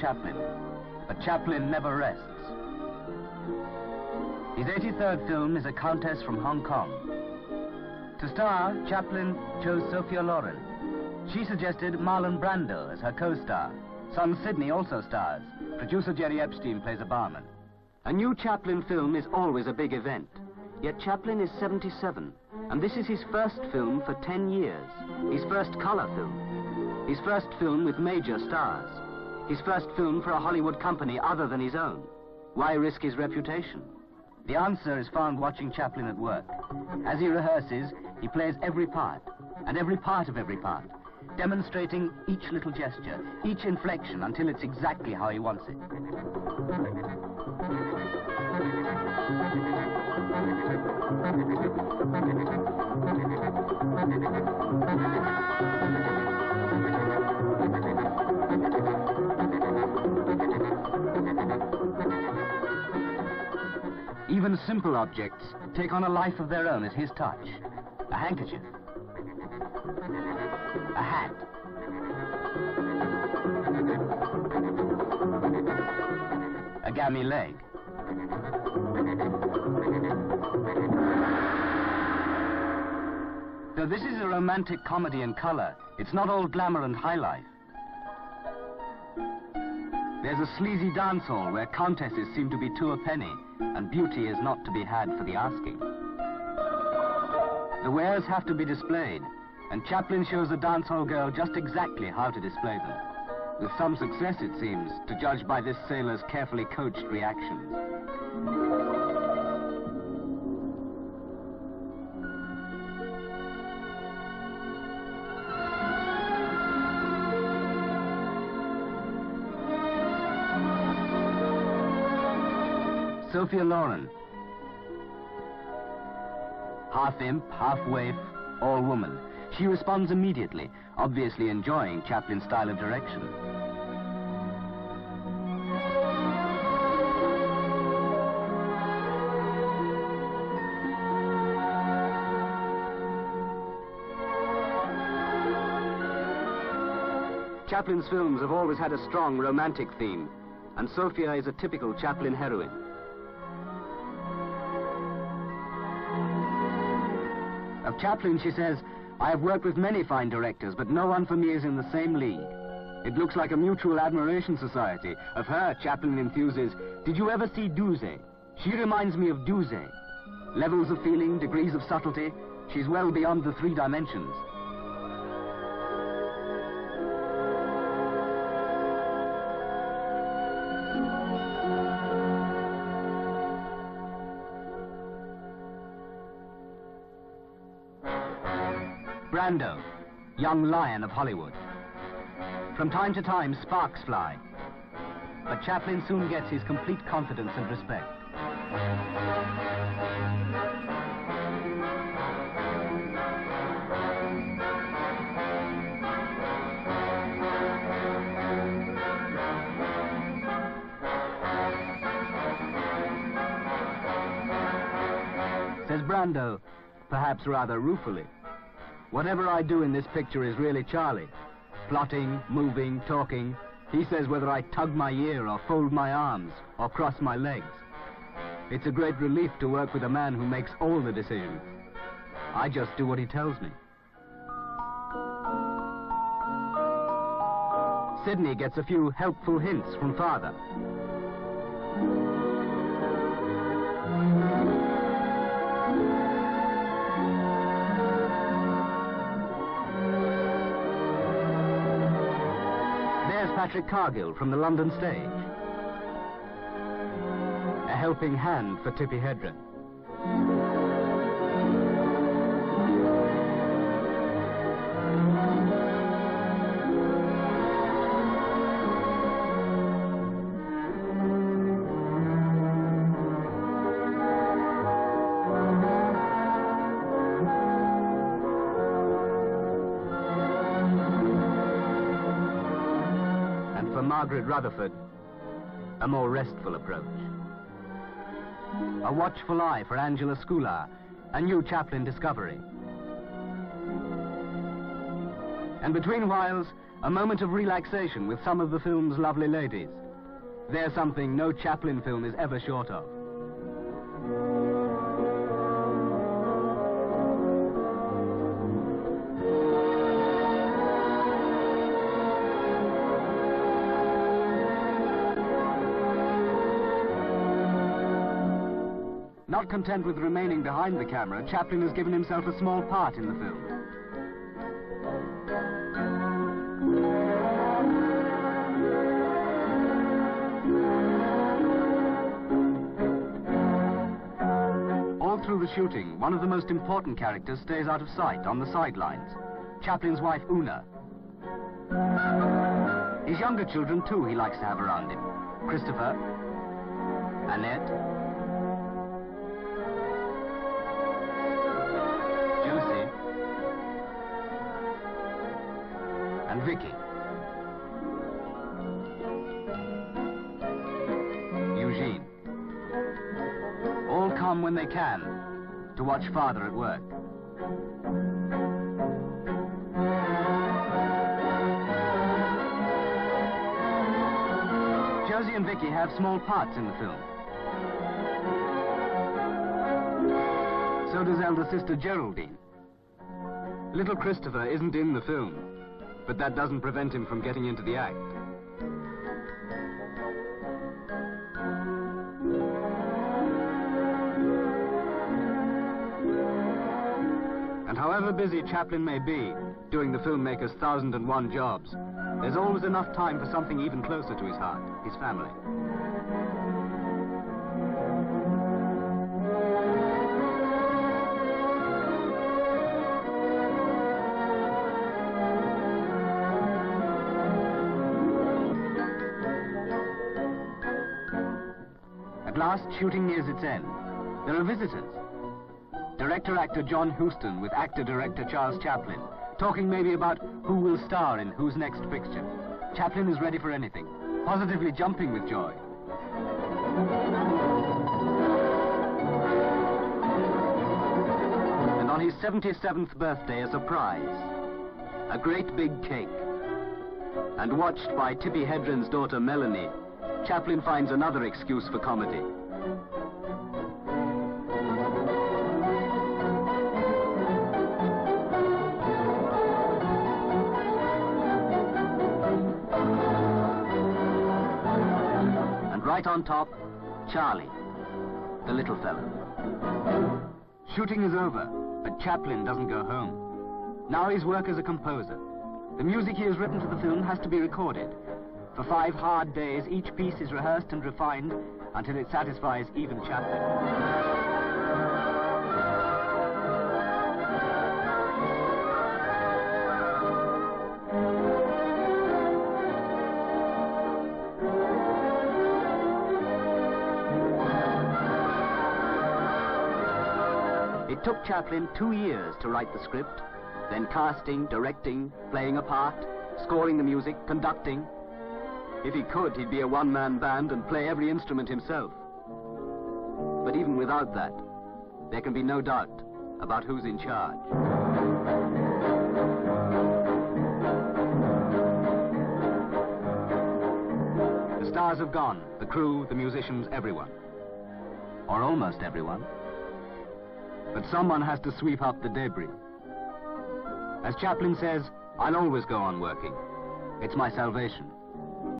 Chaplin, but Chaplin never rests. His 83rd film is A Countess from Hong Kong. To star, Chaplin chose Sophia Loren. She suggested Marlon Brando as her co-star. Son Sidney also stars. Producer Jerry Epstein plays a barman. A new Chaplin film is always a big event. Yet Chaplin is 77, and this is his first film for 10 years. His first color film. His first film with major stars. His first film for a Hollywood company other than his own. Why risk his reputation? The answer is found watching Chaplin at work. As he rehearses, he plays every part, and every part of every part, demonstrating each little gesture, each inflection until it's exactly how he wants it. Even simple objects take on a life of their own at his touch. A handkerchief. A hat. A gammy leg. Though this is a romantic comedy in color, it's not all glamour and high life. There's a sleazy dance hall where countesses seem to be two a penny, and beauty is not to be had for the asking. The wares have to be displayed, and Chaplin shows the dance hall girl just exactly how to display them. With some success, it seems, to judge by this sailor's carefully coached reactions. Sophia Loren. Half imp, half waif, all woman. She responds immediately, obviously enjoying Chaplin's style of direction. Chaplin's films have always had a strong romantic theme, and Sophia is a typical Chaplin heroine. Of Chaplin, she says, "I have worked with many fine directors, but no one for me is in the same league. It looks like a mutual admiration society." Of her, Chaplin enthuses, "Did you ever see Douze? She reminds me of Douze. Levels of feeling, degrees of subtlety. She's well beyond the 3 dimensions." Brando, young lion of Hollywood. From time to time, sparks fly. But Chaplin soon gets his complete confidence and respect. Says Brando, perhaps rather ruefully, "Whatever I do in this picture is really Charlie. Plotting, moving, talking. He says whether I tug my ear or fold my arms or cross my legs. It's a great relief to work with a man who makes all the decisions. I just do what he tells me." Sidney gets a few helpful hints from father. Patrick Cargill from the London stage. A helping hand for Tippi Hedren. Margaret Rutherford, a more restful approach. A watchful eye for Angela Scular, a new Chaplin discovery. And between whiles, A moment of relaxation with some of the film's lovely ladies. They're something no Chaplin film is ever short of. Not content with remaining behind the camera, Chaplin has given himself a small part in the film. All through the shooting, one of the most important characters stays out of sight on the sidelines. Chaplin's wife, Una. His younger children, too, he likes to have around him. Christopher, Annette, Josie, and Vicky. Eugene. All come when they can to watch father at work. Josie and Vicky have small parts in the film. So does elder sister Geraldine. Little Christopher isn't in the film, but that doesn't prevent him from getting into the act. And however busy Chaplin may be, doing the filmmaker's 1001 jobs, there's always enough time for something even closer to his heart, his family. At last, shooting nears its end. There are visitors. Director-actor John Huston with actor-director Charles Chaplin, talking maybe about who will star in whose next picture. Chaplin is ready for anything, positively jumping with joy. And on his 77th birthday, a surprise. A great big cake. And watched by Tippi Hedren's daughter Melanie, Chaplin finds another excuse for comedy. Right on top, Charlie, the little fellow. Shooting is over, but Chaplin doesn't go home. Now he's work as a composer. The music he has written for the film has to be recorded. For 5 hard days, each piece is rehearsed and refined until it satisfies even Chaplin. It took Chaplin 2 years to write the script, then casting, directing, playing a part, scoring the music, conducting. If he could, he'd be a one-man band and play every instrument himself. But even without that, there can be no doubt about who's in charge. The stars have gone, the crew, the musicians, everyone. Or almost everyone. But someone has to sweep up the debris. As Chaplin says, I'll always go on working. It's my salvation.